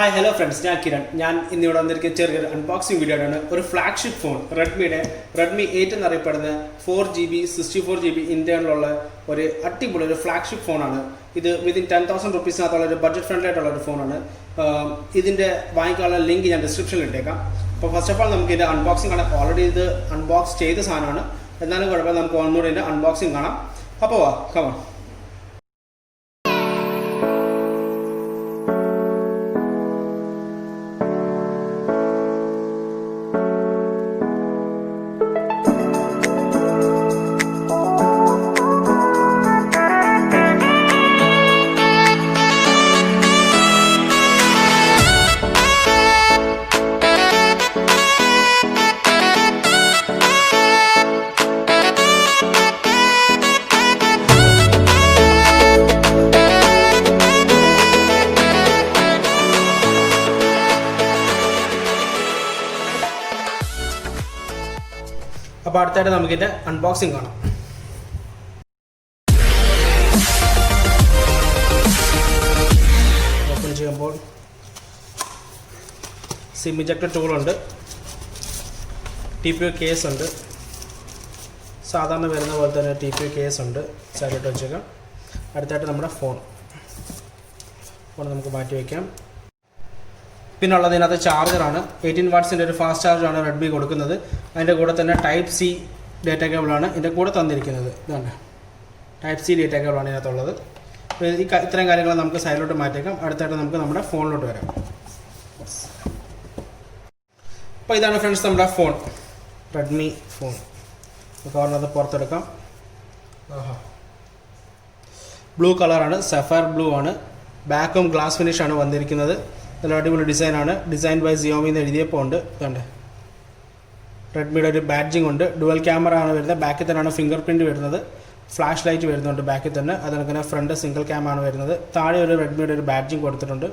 Hi, hello friends. I am Kiran. I am in the unboxing video. A flagship phone, Redmi 8 4GB, 64GB internal a flagship phone. Within 10,000 rupees, budget friendly phone. This is the link in the description. First of all, we will unboxing already unboxed and then we will unboxing. Come on. About that, we will get unboxing. Open the SIM ejector tool under TPU case under Sadana Verna TPU case under side at that number of phone. One of them പിന്നുള്ളത് ഇതിനകത്ത് ചാർജറാണ് 18 വാട്ട്സിൻ്റെ ഒരു fast ചാർജറാണ് Redmi കൊടുക്കുന്നത്. അതിൻ്റെ കൂടെ തന്നെ type C data കേബിളാണ് ഇതിൻ്റെ കൂടെ തന്നിരിക്കുന്നത്. ഇതാണ് ടൈപ്പ് സി ഡേറ്റ കേബിളാണ് ഇതിനകത്തുള്ളത്. ഈ ഇത്രയും കാര്യങ്ങൾ നമുക്ക് സൈഡിലോട്ട് മാറ്റിയേക്കാം. അടുത്തായിട്ട് നമുക്ക് നമ്മുടെ ഫോണിലോട്ട് വരാം. അപ്പോൾ ഇതാണ് ഫ്രണ്ട്സ് നമ്മുടെ ഫോൺ, റെഡ്മി ഫോൺ. കവറിനകത്ത് പുറത്തെടുക്കാം. ബ്ലൂ കളറാണ്, സഫയർ ബ്ലൂ ആണ്. ബാക്കും ഗ്ലാസ് ഫിനിഷാണ് വന്നിരിക്കുന്നത്. അടിപൊളി ഡിസൈനാണ്. ഡിസൈൻ ബൈ സിയോമി എന്ന് എഴുതിയപ്പോൾ ഉണ്ട്. ഇതുണ്ട് റെഡ്മിയുടെ ഒരു ബാഡ്ജിങ് ഉണ്ട്. ഡുവൽ ക്യാമറ ആണ് വരുന്നത്. ബാക്കിൽ തന്നെയാണ് ഫിംഗർ പ്രിൻറ്റ് വരുന്നത്. ഫ്ലാഷ് ലൈറ്റ് വരുന്നുണ്ട് ബാക്കിൽ തന്നെ. അതിനൊക്കെ ഫ്രണ്ട് സിംഗിൾ ക്യാം ആണ് വരുന്നത്. താഴെ ഒരു റെഡ്മിയുടെ ഒരു ബാഡ്ജിങ് കൊടുത്തിട്ടുണ്ട്.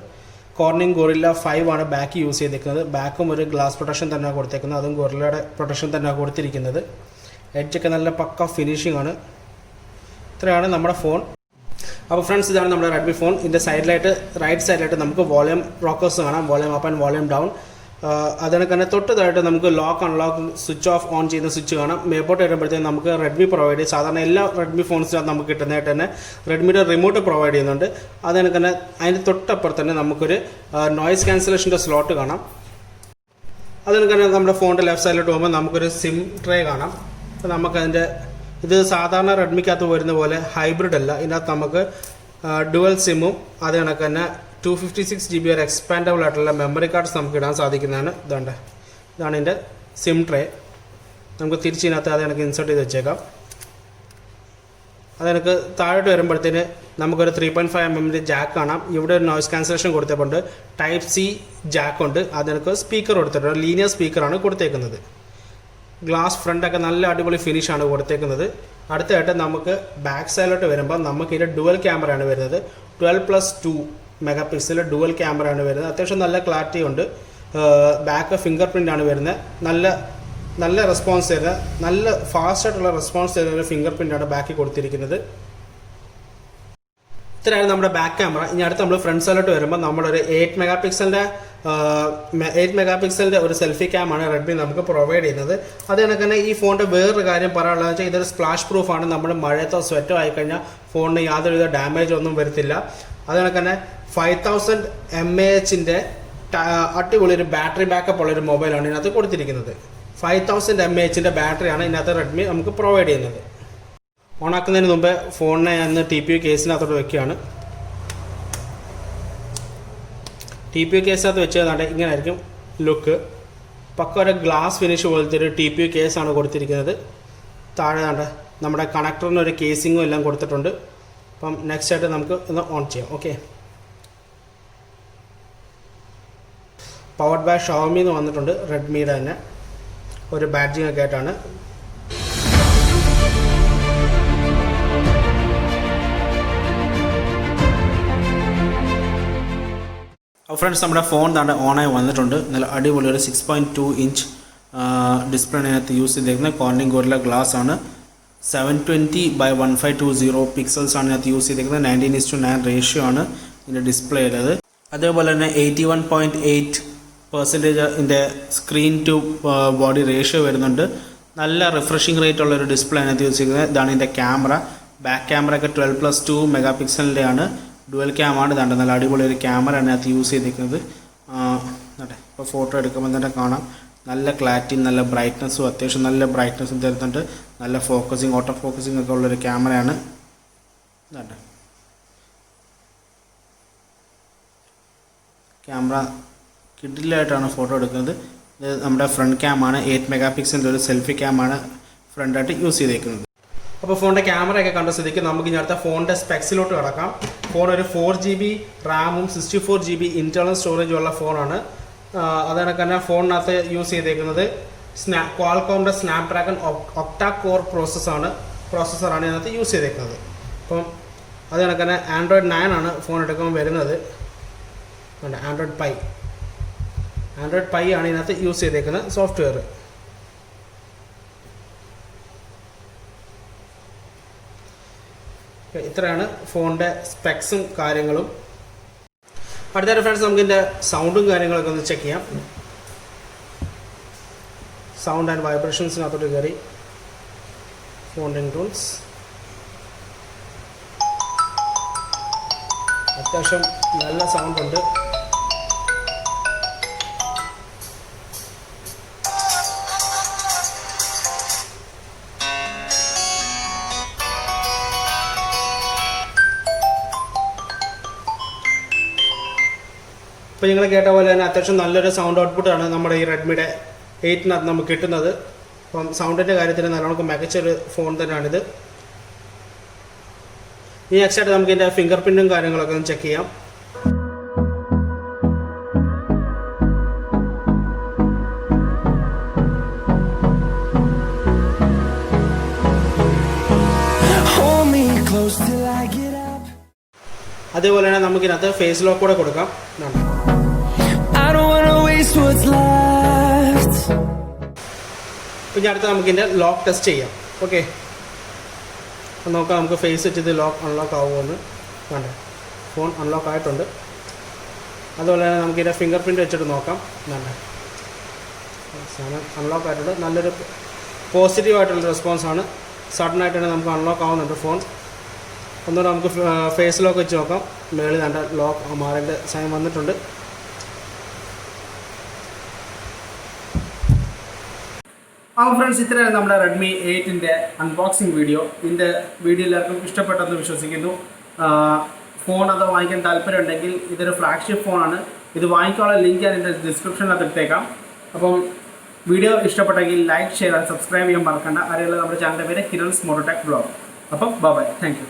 കോർണിംഗ് ഗൊറില്ല 5 ആണ് ബാക്ക് യൂസ് ചെയ്തിരിക്കുന്നത്. ബാക്കും ഒരു ഗ്ലാസ് പ്രൊട്ടക്ഷൻ തന്നെ കൊടുത്തേക്കുന്നത്. അതും ഗൊറില്ലയുടെ പ്രൊട്ടക്ഷൻ തന്നെ കൊടുത്തിരിക്കുന്നത്. എഡ്ജൊക്കെ നല്ല പക്ക ഫിനിഷിംഗ് ആണ്. ഇത്രയാണ് നമ്മുടെ ഫോൺ. അപ്പോൾ ഫ്രണ്ട്സ്, ഇതാണ് നമ്മുടെ റെഡ്മി ഫോൺ. ഇതിൻ്റെ സൈഡിലായിട്ട് റൈറ്റ് സൈഡിലായിട്ട് നമുക്ക് വോളിയം റോക്കേഴ്സ് കാണാം. Volume up and volume down. അതിനൊക്കെ തന്നെ തൊട്ടതായിട്ട് നമുക്ക് lock unlock switch off on ചെയ്യുന്ന സ്വിച്ച് കാണാം. മേപ്പോട്ട് വരുമ്പോഴത്തേക്കും നമുക്ക് റെഡ്മി പ്രൊവൈഡ് ചെയ്യും. സാധാരണ എല്ലാ റെഡ്മി ഫോൺസിനകത്ത് നമുക്ക് കിട്ടുന്നതായിട്ട് തന്നെ റെഡ്മിയുടെ റിമോട്ട് പ്രൊവൈഡ് ചെയ്യുന്നുണ്ട്. അതിനൊക്കെ തന്നെ അതിൻ്റെ തൊട്ടപ്പുറത്ത് തന്നെ നമുക്കൊരു നോയിസ് ക്യാൻസലേഷൻ്റെ സ്ലോട്ട് കാണാം. അതിനൊക്കെ തന്നെ നമ്മുടെ ഫോണിൻ്റെ ലെഫ്റ്റ് സൈഡിലോട്ട് പോകുമ്പോൾ നമുക്കൊരു സിം ട്രേ കാണാം. അപ്പോൾ നമുക്കതിൻ്റെ ഇത് സാധാരണ റെഡ്മിക്കകത്ത് വരുന്ന പോലെ ഹൈബ്രിഡ് അല്ല. ഇതിനകത്ത് നമുക്ക് ഡുവൽ സിമ്മും അത് കണക്ക് തന്നെ 256 GB ഒരു എക്സ്പാൻഡബിൾ ആയിട്ടുള്ള മെമ്മറി കാർഡ്സ് നമുക്ക് ഇടാൻ സാധിക്കുന്നതാണ്. ഇതാണ് ഇതിൻ്റെ സിം ട്രേ. നമുക്ക് തിരിച്ചിനകത്ത് അത് കണക്ക് ഇൻസേർട്ട് ചെയ്ത് വെച്ചേക്കാം. അത് കണക്ക് താഴോട്ട് വരുമ്പോഴത്തേന് നമുക്കൊരു 3.5 mm ജാക്ക് കാണാം. ഇവിടെ ഒരു നോയ്സ് ക്യാൻസലേഷൻ കൊടുത്തിട്ടുണ്ട്. ടൈപ്പ് സി ജാക്ക് ഉണ്ട്. അത് കണക്ക് സ്പീക്കർ കൊടുത്തിട്ടുണ്ട്. ലീനിയർ സ്പീക്കറാണ് കൊടുത്തേക്കുന്നത്. ഗ്ലാസ് ഫ്രണ്ടൊക്കെ നല്ല അടിപൊളി ഫിനിഷാണ് കൊടുത്തേക്കുന്നത്. അടുത്തായിട്ട് നമുക്ക് ബാക്ക് സൈഡിലോട്ട് വരുമ്പോൾ നമുക്ക് ഇതിൻ്റെ ഡുവൽ ക്യാമറയാണ് വരുന്നത്. 12+2 മെഗാപിക്സൽ ഡുവൽ ക്യാമറയാണ് വരുന്നത്. അത്യാവശ്യം നല്ല ക്ലാരിറ്റി ഉണ്ട്. ബാക്ക് ഫിംഗർ പ്രിൻ്റ് ആണ് വരുന്നത്. നല്ല റെസ്പോൺസ് തരുന്ന നല്ല ഫാസ്റ്റായിട്ടുള്ള റെസ്പോൺസ് തരുന്ന ഒരു ഫിംഗർ പ്രിൻ്റാണ് ബാക്കിൽ കൊടുത്തിരിക്കുന്നത്. ഇത്രയാണ് നമ്മുടെ ബാക്ക് ക്യാമറ. ഇനി അടുത്ത് നമ്മൾ ഫ്രണ്ട് സൈഡിലോട്ട് വരുമ്പോൾ നമ്മളൊരു 8 മെഗാപിക്സലിൻ്റെ ഒരു സെൽഫി ക്യാമാണ് റെഡ്മി നമുക്ക് പ്രൊവൈഡ് ചെയ്യുന്നത്. അത് കണക്ക് തന്നെ ഈ ഫോണിൻ്റെ വേറൊരു കാര്യം പറയാനുള്ളത് വെച്ചാൽ ഇതൊരു സ്പ്ലാഷ് പ്രൂഫാണ്. നമ്മൾ മഴയത്തോ സ്വെറ്റോ ആയിക്കഴിഞ്ഞാൽ ഫോണിന് യാതൊരുവിധ ഡാമേജ് ഒന്നും വരുത്തില്ല. അത് കണക്ക് തന്നെ 5000 mAh അടിപൊളി ഒരു ബാറ്ററി ബാക്കപ്പ് ഉള്ളൊരു മൊബൈലാണ് ഇതിനകത്ത് കൊടുത്തിരിക്കുന്നത്. 5000 mAh ബാറ്ററിയാണ് ഇതിനകത്ത് റെഡ്മി നമുക്ക് പ്രൊവൈഡ് ചെയ്യുന്നത്. ഓണാക്കുന്നതിന് മുമ്പേ ഫോണിനെ ഞാൻ TPU കേസിനകത്തോട്ട് വെക്കുകയാണ്. TPU കേസിനകത്ത് വെച്ചതാണ് ഇങ്ങനെ ആയിരിക്കും ലുക്ക്. പക്ക ഒരു ഗ്ലാസ് ഫിനിഷ് പോലത്തെ ഒരു TPU കേസാണ് കൊടുത്തിരിക്കുന്നത്. താഴെ നമ്മുടെ കണക്ടറിന് ഒരു കേസിങ്ങും എല്ലാം കൊടുത്തിട്ടുണ്ട്. അപ്പം നെക്സ്റ്റ് ആയിട്ട് നമുക്ക് ഒന്ന് ഓൺ ചെയ്യാം. ഓക്കെ, പവർഡ് ബൈ ഷവോമി എന്ന് വന്നിട്ടുണ്ട്. റെഡ്മിയുടെ തന്നെ ഒരു ബാഡ്ജിങ് ഒക്കെ ആയിട്ടാണ്. ഫ്രണ്ട്സ്, നമ്മുടെ ഫോൺ തന്നെ ഓണായി വന്നിട്ടുണ്ട്. നല്ല അടിപൊളി ഒരു 6.2 ഇഞ്ച് ഡിസ്പ്ലേനകത്ത് യൂസ് ചെയ്തിരിക്കുന്നത് കോർണിംഗ് ഗോറില്ല ഗ്ലാസ് ആണ്. 720x1520 പിക്സൽസ് ആണ് ഇതിനകത്ത് യൂസ് ചെയ്തിരിക്കുന്നത്. 19:9 റേഷ്യോ ആണ് ഇതിൻ്റെ ഡിസ്പ്ലേ ഉള്ളത്. അതേപോലെ തന്നെ 81.8% സ്ക്രീൻ ടു ബോഡി റേഷ്യോ വരുന്നുണ്ട്. നല്ല റിഫ്രഷിംഗ് റേറ്റ് ഉള്ളൊരു ഡിസ്പ്ലേ അതിനകത്ത് യൂസ് ചെയ്യുന്നത്. ഇതാണ് ഇതിൻ്റെ ക്യാമറ. ബാക്ക് ക്യാമറ ഒക്കെ 12+2 മെഗാ പിക്സലിൻ്റെ ആണ്. ഡുവൽ ക്യാമാണ്. ഇതാണ്ട് നല്ല അടിപൊളി ഒരു ക്യാമറ അതിനകത്ത് യൂസ് ചെയ്തിരിക്കുന്നത്. ഇപ്പോൾ ഫോട്ടോ എടുക്കുമ്പോൾ തന്നെ കാണാം നല്ല ക്ലാരിറ്റിയും നല്ല ബ്രൈറ്റ്നസ്സും, അത്യാവശ്യം നല്ല ബ്രൈറ്റ്നസ്സും തരുന്നുണ്ട്. നല്ല ഫോക്കസിങ്, ഓട്ടോ ഫോക്കസിങ് ഒക്കെ ഉള്ളൊരു ക്യാമറയാണ്. ഇതാണ്ട് ക്യാമറ കിഡിലായിട്ടാണ് ഫോട്ടോ എടുക്കുന്നത്. ഇത് നമ്മുടെ ഫ്രണ്ട് ക്യാമാണ്. 8 മെഗാ പിക്സലിൻ്റെ ഒരു സെൽഫി ക്യാമാണ് ഫ്രണ്ടായിട്ട് യൂസ് ചെയ്തേക്കുന്നത്. അപ്പോൾ ഫോണിൻ്റെ ക്യാമറയൊക്കെ കണ്ട സ്ഥിതിക്ക് നമുക്ക് ഇനി അടുത്ത ഫോണിൻ്റെ സ്പെക്സിലോട്ട് കിടക്കാം. ഫോൺ ഒരു 4GB റാമും 64GB ഇൻറ്റേർണൽ സ്റ്റോറേജും ഉള്ള ഫോണാണ്. അതുകണക്ക് തന്നെ ഫോണിനകത്ത് യൂസ് ചെയ്തേക്കുന്നത് ക്വാൾകോമിൻ്റെ സ്നാപ്ഡ്രാഗൺ ഒക്ടാ കോർ പ്രോസസ്സറാണ് ഇതിനകത്ത് യൂസ് ചെയ്തേക്കുന്നത്. അപ്പം അതുകണക്ക് തന്നെ ആൻഡ്രോയിഡ് 9 ആണ് ഫോൺ എടുക്കുമ്പോൾ വരുന്നത്. ആൻഡ്രോയിഡ് പൈ ആണ് ഇതിനകത്ത് യൂസ് ചെയ്തേക്കുന്ന സോഫ്റ്റ്വെയർ. ഇത്രയാണ് ഫോണിൻ്റെ സ്പെക്സും കാര്യങ്ങളും. അടുത്ത ഫ്രണ്ട്സ് നമുക്ക് ഇതിൻ്റെ സൗണ്ടും കാര്യങ്ങളൊക്കെ ഒന്ന് ചെക്ക് ചെയ്യാം. സൗണ്ട് ആൻഡ് വൈബ്രേഷൻസിനകത്തോട്ട് കയറി ഫോൺ റിംഗ് ടൂൺസ്. അത്യാവശ്യം നല്ല സൗണ്ട് ഉണ്ട്. ഇപ്പോൾ നിങ്ങൾ കേട്ട പോലെ തന്നെ അത്യാവശ്യം നല്ലൊരു സൗണ്ട് ഔട്ട്പുട്ടാണ് നമ്മുടെ ഈ റെഡ്മിയുടെ 8-നകത്ത് നമുക്ക് കിട്ടുന്നത്. അപ്പം സൗണ്ടിൻ്റെ കാര്യത്തിൽ നല്ലോണം മികച്ചൊരു ഫോൺ തന്നെയാണിത്. ഇനി നെക്സ്റ്റ് ആയിട്ട് നമുക്ക് ഇതിൻ്റെ ഫിംഗർ പ്രിൻറ്റും കാര്യങ്ങളൊക്കെ ഒന്ന് ചെക്ക് ചെയ്യാം. അതേപോലെ തന്നെ നമുക്കിതിനകത്ത് ഫേസ് ലോക്ക് കൂടെ കൊടുക്കാം. പിന്നെ അടുത്ത് നമുക്കിതിൻ്റെ ലോക്ക് ടെസ്റ്റ് ചെയ്യാം. ഓക്കെ, നോക്കാം നമുക്ക് ഫേസ് വെച്ചിട്ട് ലോക്ക് അൺലോക്ക് ആവുമെന്ന്. വേണ്ടേ, ഫോൺ അൺലോക്ക് ആയിട്ടുണ്ട്. അതുപോലെ തന്നെ നമുക്കിതിൻ്റെ ഫിംഗർ പ്രിൻറ്റ് വെച്ചിട്ട് നോക്കാം. വേണ്ടേ, അൺലോക്ക് ആയിട്ടുണ്ട്. നല്ലൊരു പോസിറ്റീവായിട്ടുള്ള റെസ്പോൺസാണ്. സഡനായിട്ട് തന്നെ നമുക്ക് അൺലോക്ക് ആവുന്നുണ്ട് ഫോൺ. ഒന്നുകൂടെ നമുക്ക് ഫേസ് ലോക്ക് വെച്ച് നോക്കാം. മേളിൽ നല്ല ലോക്ക് മാറിൻ്റെ സൈൻ വന്നിട്ടുണ്ട്. ഫ്രണ്ട്സ്, ഇത്രയാണ് നമ്മുടെ റെഡ്മി 8-ൻ്റെ അൺബോക്സിങ് വീഡിയോ. ഇതിൻ്റെ വീഡിയോ എല്ലാവർക്കും ഇഷ്ടപ്പെട്ടെന്ന് വിശ്വസിക്കുന്നു. ഫോൺ അത് വാങ്ങിക്കാൻ താല്പര്യമുണ്ടെങ്കിൽ ഇതൊരു ഫ്ലാഗ്ഷിപ്പ് ഫോണാണ്. ഇത് വാങ്ങിക്കാനുള്ള ലിങ്ക് ഞാൻ എൻ്റെ ഡിസ്ക്രിപ്ഷനിനകത്ത് ഇട്ടേക്കാം. അപ്പം വീഡിയോ ഇഷ്ടപ്പെട്ടെങ്കിൽ ലൈക്ക്, ഷെയർ ആൻഡ് സബ്സ്ക്രൈബ് ചെയ്യാൻ മറക്കണ്ട. അറിയാലോ നമ്മുടെ ചാനലിൻ്റെ പേര് കിരൺസ് മോട്ടോടെക് ബ്ലോഗ്. അപ്പം ബൈ, താങ്ക് യു.